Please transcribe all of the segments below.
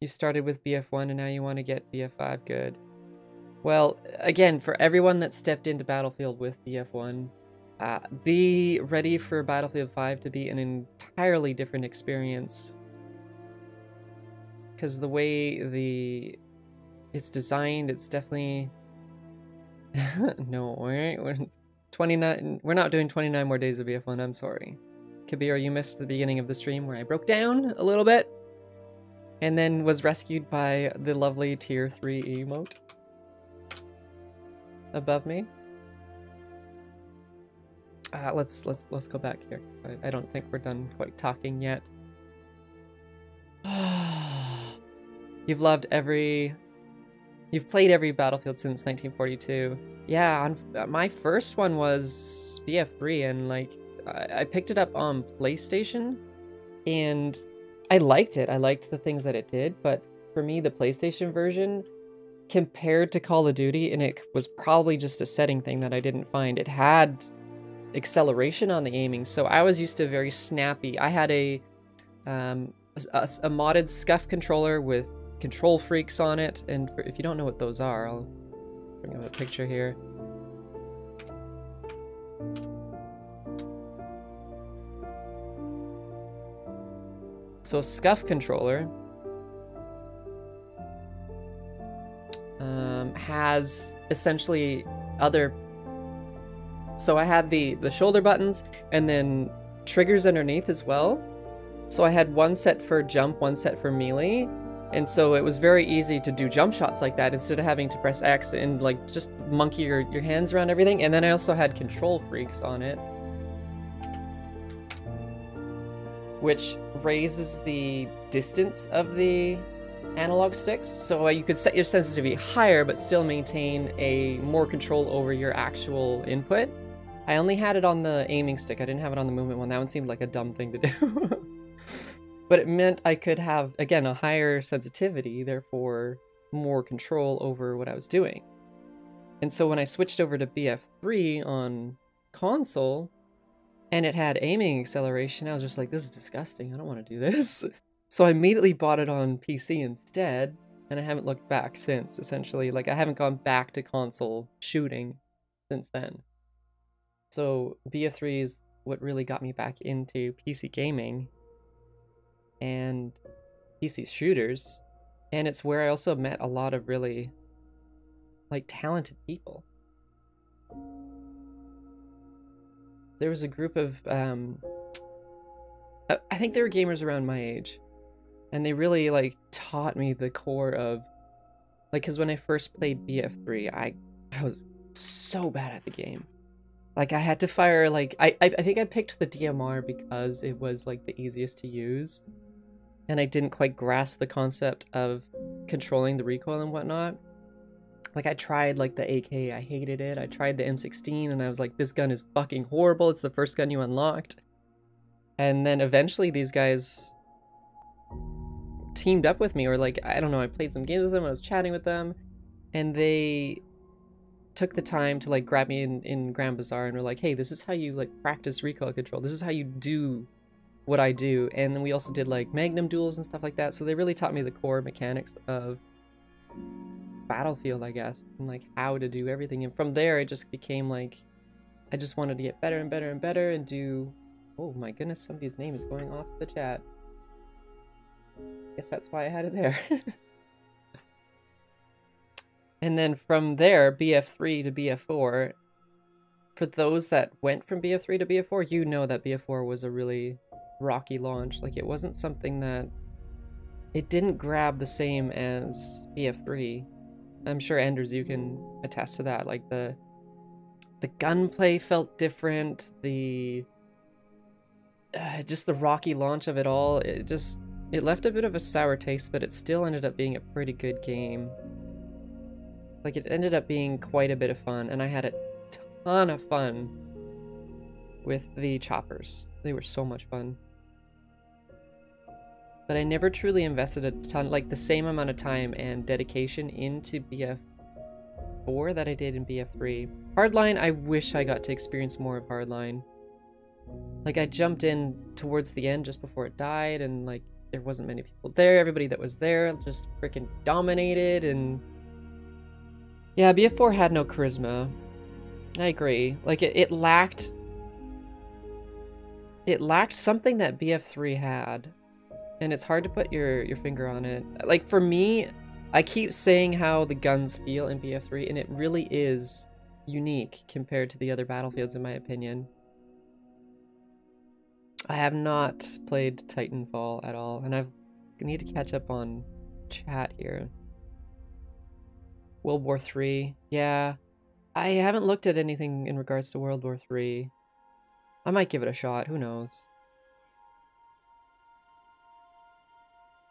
You started with BF1 and now you want to get BF5. Good. Well, again, for everyone that stepped into Battlefield with BF1, be ready for Battlefield 5 to be an entirely different experience. Because the way it's designed, it's definitely... No, we're 29. We're not doing 29 more days of BF1, I'm sorry. Kabir, you missed the beginning of the stream where I broke down a little bit. And then was rescued by the lovely tier 3 emote above me. Let's go back here. I don't think we're done quite talking yet. You've played every Battlefield since 1942. Yeah, my first one was BF3, and like I picked it up on PlayStation, and I liked it. I liked the things that it did, but for me, the PlayStation version, compared to Call of Duty, and it was probably just a setting thing that I didn't find. It had acceleration on the aiming, so I was used to very snappy. I had a modded scuff controller with control freaks on it, and if you don't know what those are, I'll bring up a picture here. So a scuff controller has essentially other... So I had the shoulder buttons and then triggers underneath as well. So I had one set for jump, one set for melee. And so it was very easy to do jump shots like that instead of having to press X and like just monkey your hands around everything. And then I also had control freaks on it, which raises the distance of the analog sticks. So you could set your sensitivity higher but still maintain a more control over your actual input. I only had it on the aiming stick. I didn't have it on the movement one. That one seemed like a dumb thing to do. But it meant I could have, again, a higher sensitivity, therefore more control over what I was doing. And so when I switched over to BF3 on console, and it had aiming acceleration, I was just like, this is disgusting. I don't want to do this. So I immediately bought it on PC instead, and I haven't looked back since, essentially. Like, I haven't gone back to console shooting since then. So BF3 is what really got me back into PC gaming and PC shooters, and it's where I also met a lot of really, like, talented people. There was a group of, I think they were gamers around my age, and they really, like, taught me the core of, like, because when I first played BF3, I was so bad at the game. Like, I had to fire, like, I think I picked the DMR because it was, like, the easiest to use, and I didn't quite grasp the concept of controlling the recoil and whatnot. Like, I tried, like, the AK, I hated it. I tried the M16, and I was like, this gun is fucking horrible. It's the first gun you unlocked. And then eventually these guys teamed up with me, or, like, I don't know, I played some games with them, I was chatting with them, and they took the time to, like, grab me in Grand Bazaar and were like, hey, this is how you, like, practice recoil control. This is how you do what I do. And then we also did, like, Magnum duels and stuff like that. So they really taught me the core mechanics of Battlefield, I guess, and, like, how to do everything. And from there, it just became, like, I just wanted to get better and better and better and do... Oh my goodness, somebody's name is going off the chat. Guess that's why I had it there. And then from there, BF3 to BF4, for those that went from BF3 to BF4, you know that BF4 was a really rocky launch. Like, it wasn't something that... It didn't grab the same as BF3. I'm sure, Anders, you can attest to that. Like, the gunplay felt different, just the rocky launch of it all, it left a bit of a sour taste, but it still ended up being a pretty good game. Like, it ended up being quite a bit of fun, and I had a ton of fun with the choppers. They were so much fun. But I never truly invested a ton, like, the same amount of time and dedication into BF4 that I did in BF3. Hardline, I wish I got to experience more of Hardline. Like, I jumped in towards the end just before it died, and, like, there wasn't many people there. Everybody that was there just freaking dominated, and yeah, BF4 had no charisma. I agree. Like it lacked something that BF3 had, and it's hard to put your finger on it. Like for me, I keep saying how the guns feel in BF3, and it really is unique compared to the other battlefields in my opinion. I have not played Titanfall at all, and I need to catch up on chat here. World War III, yeah. I haven't looked at anything in regards to World War III. I might give it a shot, who knows.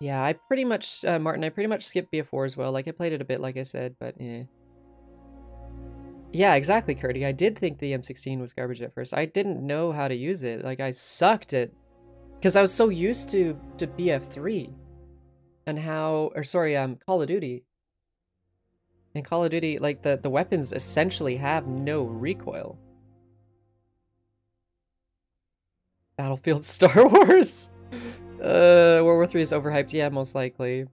Yeah, I pretty much, Martin, I pretty much skipped BF4 as well. Like, I played it a bit, like I said, but eh. Yeah, exactly, Curdy. I did think the M16 was garbage at first. I didn't know how to use it. Like, I sucked at... Because I was so used to BF3. And how... Or, sorry, Call of Duty. In Call of Duty, like, the weapons essentially have no recoil. Battlefield Star Wars! World War III is overhyped. Yeah, most likely.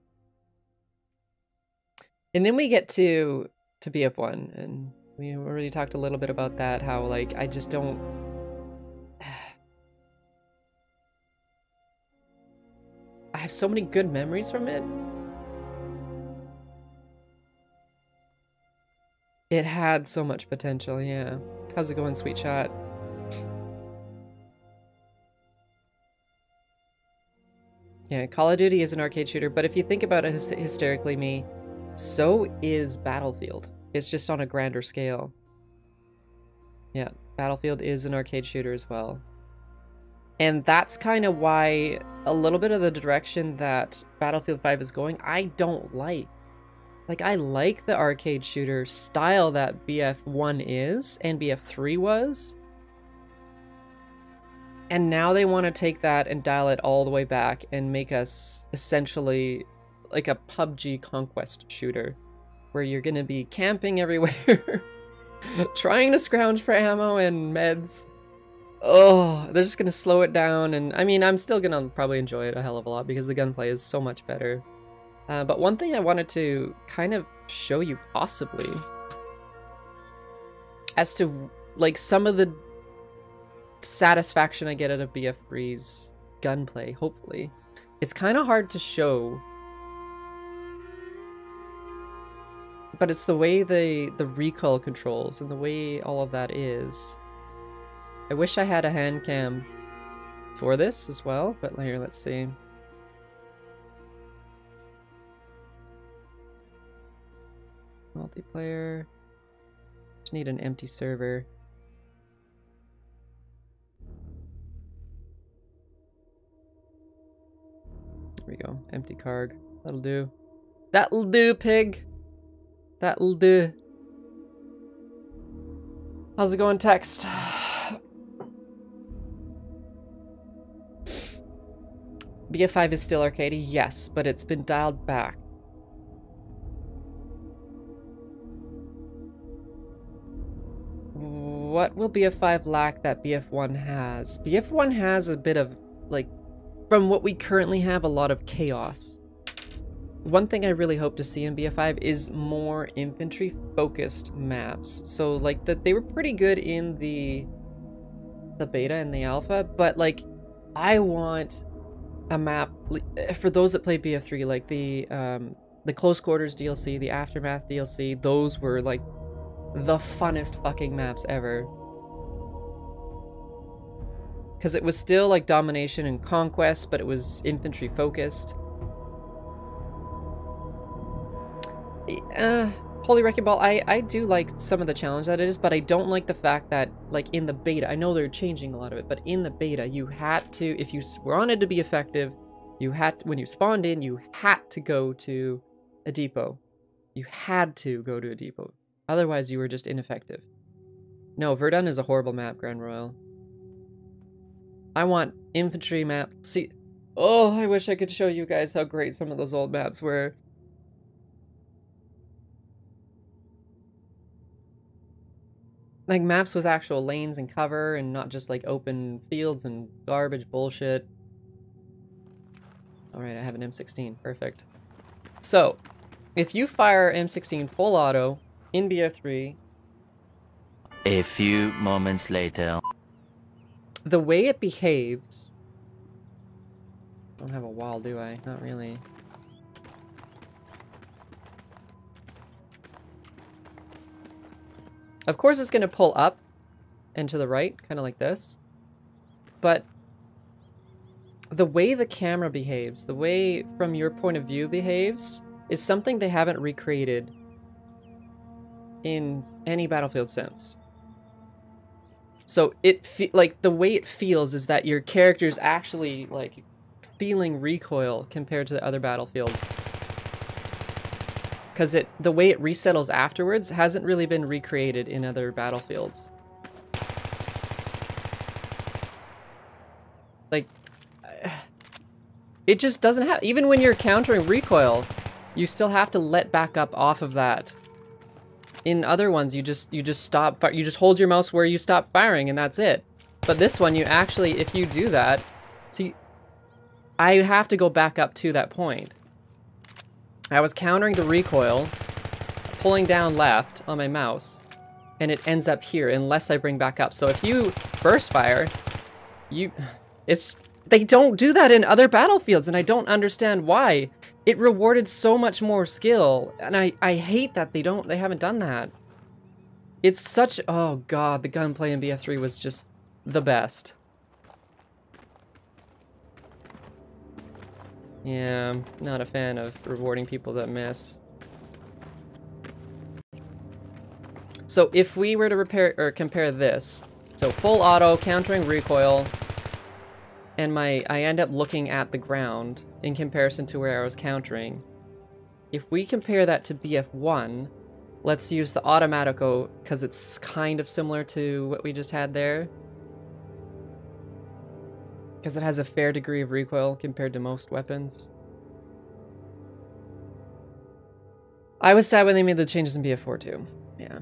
And then we get to BF1, and we already talked a little bit about that, how, like, I just don't... I have so many good memories from it. It had so much potential, yeah. How's it going, Sweet Shot? Yeah, Call of Duty is an arcade shooter, but if you think about it hysterically, me, so is Battlefield. It's just on a grander scale. Yeah, Battlefield is an arcade shooter as well. And that's kind of why a little bit of the direction that Battlefield 5 is going, I don't like. Like, I like the arcade shooter style that BF1 is, and BF3 was. And now they want to take that and dial it all the way back and make us essentially like a PUBG conquest shooter, where you're going to be camping everywhere, trying to scrounge for ammo and meds. Oh, they're just going to slow it down. And I mean, I'm still going to probably enjoy it a hell of a lot because the gunplay is so much better. But one thing I wanted to kind of show you possibly as to like some of the satisfaction I get out of BF3's gunplay, hopefully. It's kind of hard to show, but it's the way the recoil controls and the way all of that is. I wish I had a hand cam for this as well, but here, let's see. Multiplayer. Just need an empty server. There we go. Empty carg. That'll do. That'll do, pig. That'll do. How's it going, text? BF5 is still arcadey, yes, but it's been dialed back. What will BF5 lack that BF1 has? BF1 has a bit of, like, from what we currently have, a lot of chaos. One thing I really hope to see in BF5 is more infantry-focused maps. So, like, they were pretty good in the beta and the alpha, but, like, I want a map, for those that play BF3, like, the Close Quarters DLC, the Aftermath DLC, those were, like, the funnest fucking maps ever. Because it was still like domination and conquest, but it was infantry focused. Holy Wrecking Ball, I do like some of the challenge that it is, but I don't like the fact that, like, in the beta, I know they're changing a lot of it, but in the beta, you had to, if you wanted to be effective, you had to, when you spawned in, you had to go to a depot. You had to go to a depot. Otherwise, you were just ineffective. No, Verdun is a horrible map, Grand Royal. I want infantry map. See, oh, I wish I could show you guys how great some of those old maps were. Like maps with actual lanes and cover and not just like open fields and garbage bullshit. Alright, I have an M16. Perfect. So, if you fire M16 full auto in BF3... A few moments later... The way it behaves... I don't have a wall, do I? Not really. Of course it's going to pull up and to the right, kind of like this. But the way the camera behaves, the way from your point of view behaves, is something they haven't recreated in any Battlefield since. So like the way it feels is that your character's actually like feeling recoil compared to the other Battlefields. Because the way it resettles afterwards hasn't really been recreated in other Battlefields. Like, it just doesn't have... Even when you're countering recoil, you still have to let back up off of that. In other ones, you just stop... You just hold your mouse where you stop firing, and that's it. But this one, you actually, if you do that... See, I have to go back up to that point. I was countering the recoil, pulling down left on my mouse, and it ends up here unless I bring back up. So if you burst fire, they don't do that in other Battlefields, and I don't understand why. It rewarded so much more skill, and I hate that they haven't done that. It's such, oh god, the gunplay in BF3 was just the best. Yeah, I'm not a fan of rewarding people that miss. So if we were to compare this, so full auto, countering recoil, and I end up looking at the ground in comparison to where I was countering. If we compare that to BF1, let's use the Automatico because it's kind of similar to what we just had there. Because it has a fair degree of recoil compared to most weapons. I was sad when they made the changes in BF4 too. Yeah.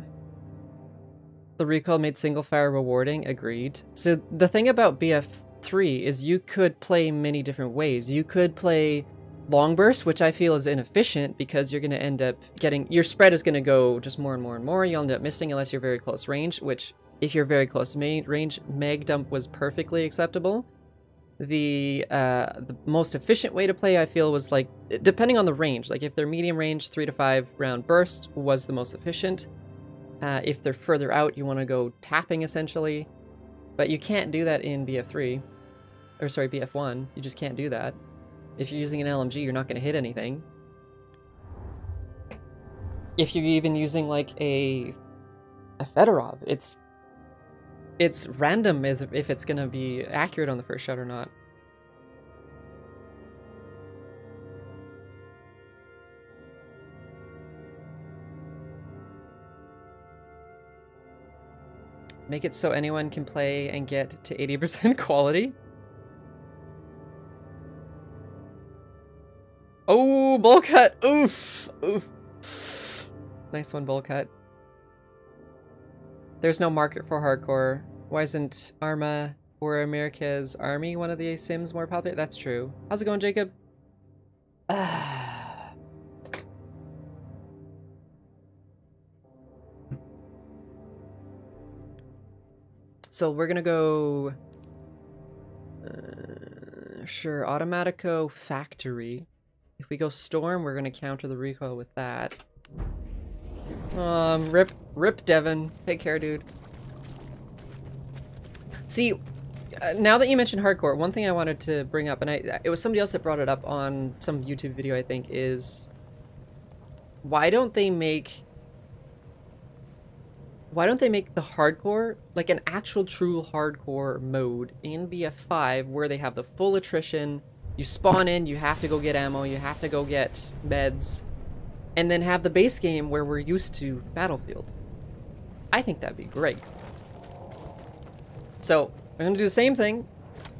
The recoil made single fire rewarding, agreed. So the thing about BF3 is you could play many different ways. You could play long bursts, which I feel is inefficient because you're going to end up getting... Your spread is going to go just more and more and more. You'll end up missing unless you're very close range, which if you're very close range, mag dump was perfectly acceptable. The most efficient way to play, I feel, was like, depending on the range. Like if they're medium range, 3 to 5 round burst was the most efficient. If they're further out, you want to go tapping essentially. But you can't do that in BF3. Or sorry, BF1. You just can't do that. If you're using an LMG, you're not going to hit anything. If you're even using like a Fedorov, it's random if it's going to be accurate on the first shot or not. Make it so anyone can play and get to 80% quality. Oh, bowl cut! Oof! Oof. Nice one, bowl cut. There's no market for hardcore. Why isn't Arma or America's Army one of the sims more popular? That's true. How's it going, Jacob? So we're gonna go... sure, Automatico Factory. If we go Storm, we're gonna counter the recoil with that. Rip Devin. Take care, dude. See, now that you mentioned hardcore, one thing I wanted to bring up, and it was somebody else that brought it up on some YouTube video, I think, is why don't they make the hardcore like an actual true hardcore mode in BF5 where they have the full attrition, you spawn in, you have to go get ammo, you have to go get meds, and then have the base game where we're used to Battlefield. I think that'd be great. So, I'm gonna do the same thing.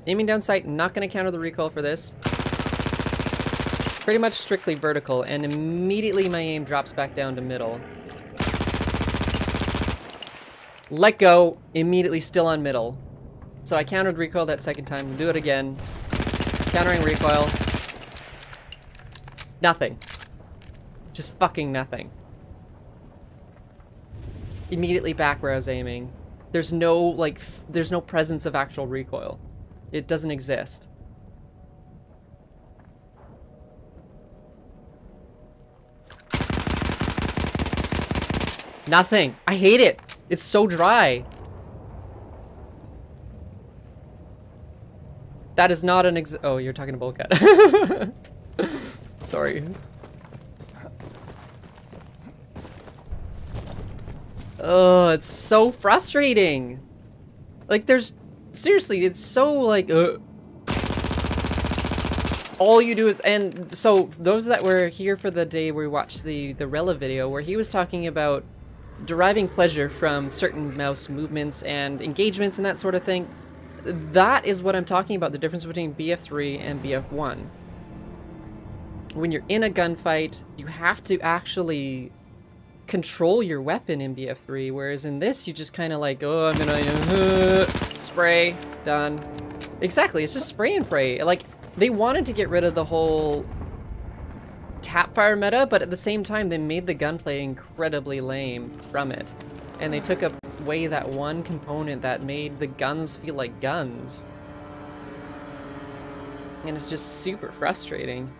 Aiming down sight, not gonna counter the recoil for this. Pretty much strictly vertical, and immediately my aim drops back down to middle. Let go, immediately still on middle. So I countered recoil that second time, do it again. Countering recoil. Nothing. Just fucking nothing. Immediately back where I was aiming. There's no, like, there's no presence of actual recoil. It doesn't exist. Nothing. I hate it. It's so dry. That is not an oh, you're talking to Bullcat. Sorry. Oh, it's so frustrating. Like, there's... Seriously, it's so, like... All you do is... And so, those that were here for the day where we watched the Rella video, where he was talking about deriving pleasure from certain mouse movements and engagements and that sort of thing, that is what I'm talking about, the difference between BF3 and BF1. When you're in a gunfight, you have to actually control your weapon in BF3, whereas in this, you just kind of like, oh, I'm gonna spray, done. Exactly, it's just spray and pray. Like, they wanted to get rid of the whole tap fire meta, but at the same time, they made the gunplay incredibly lame from it. And they took away that one component that made the guns feel like guns. And it's just super frustrating.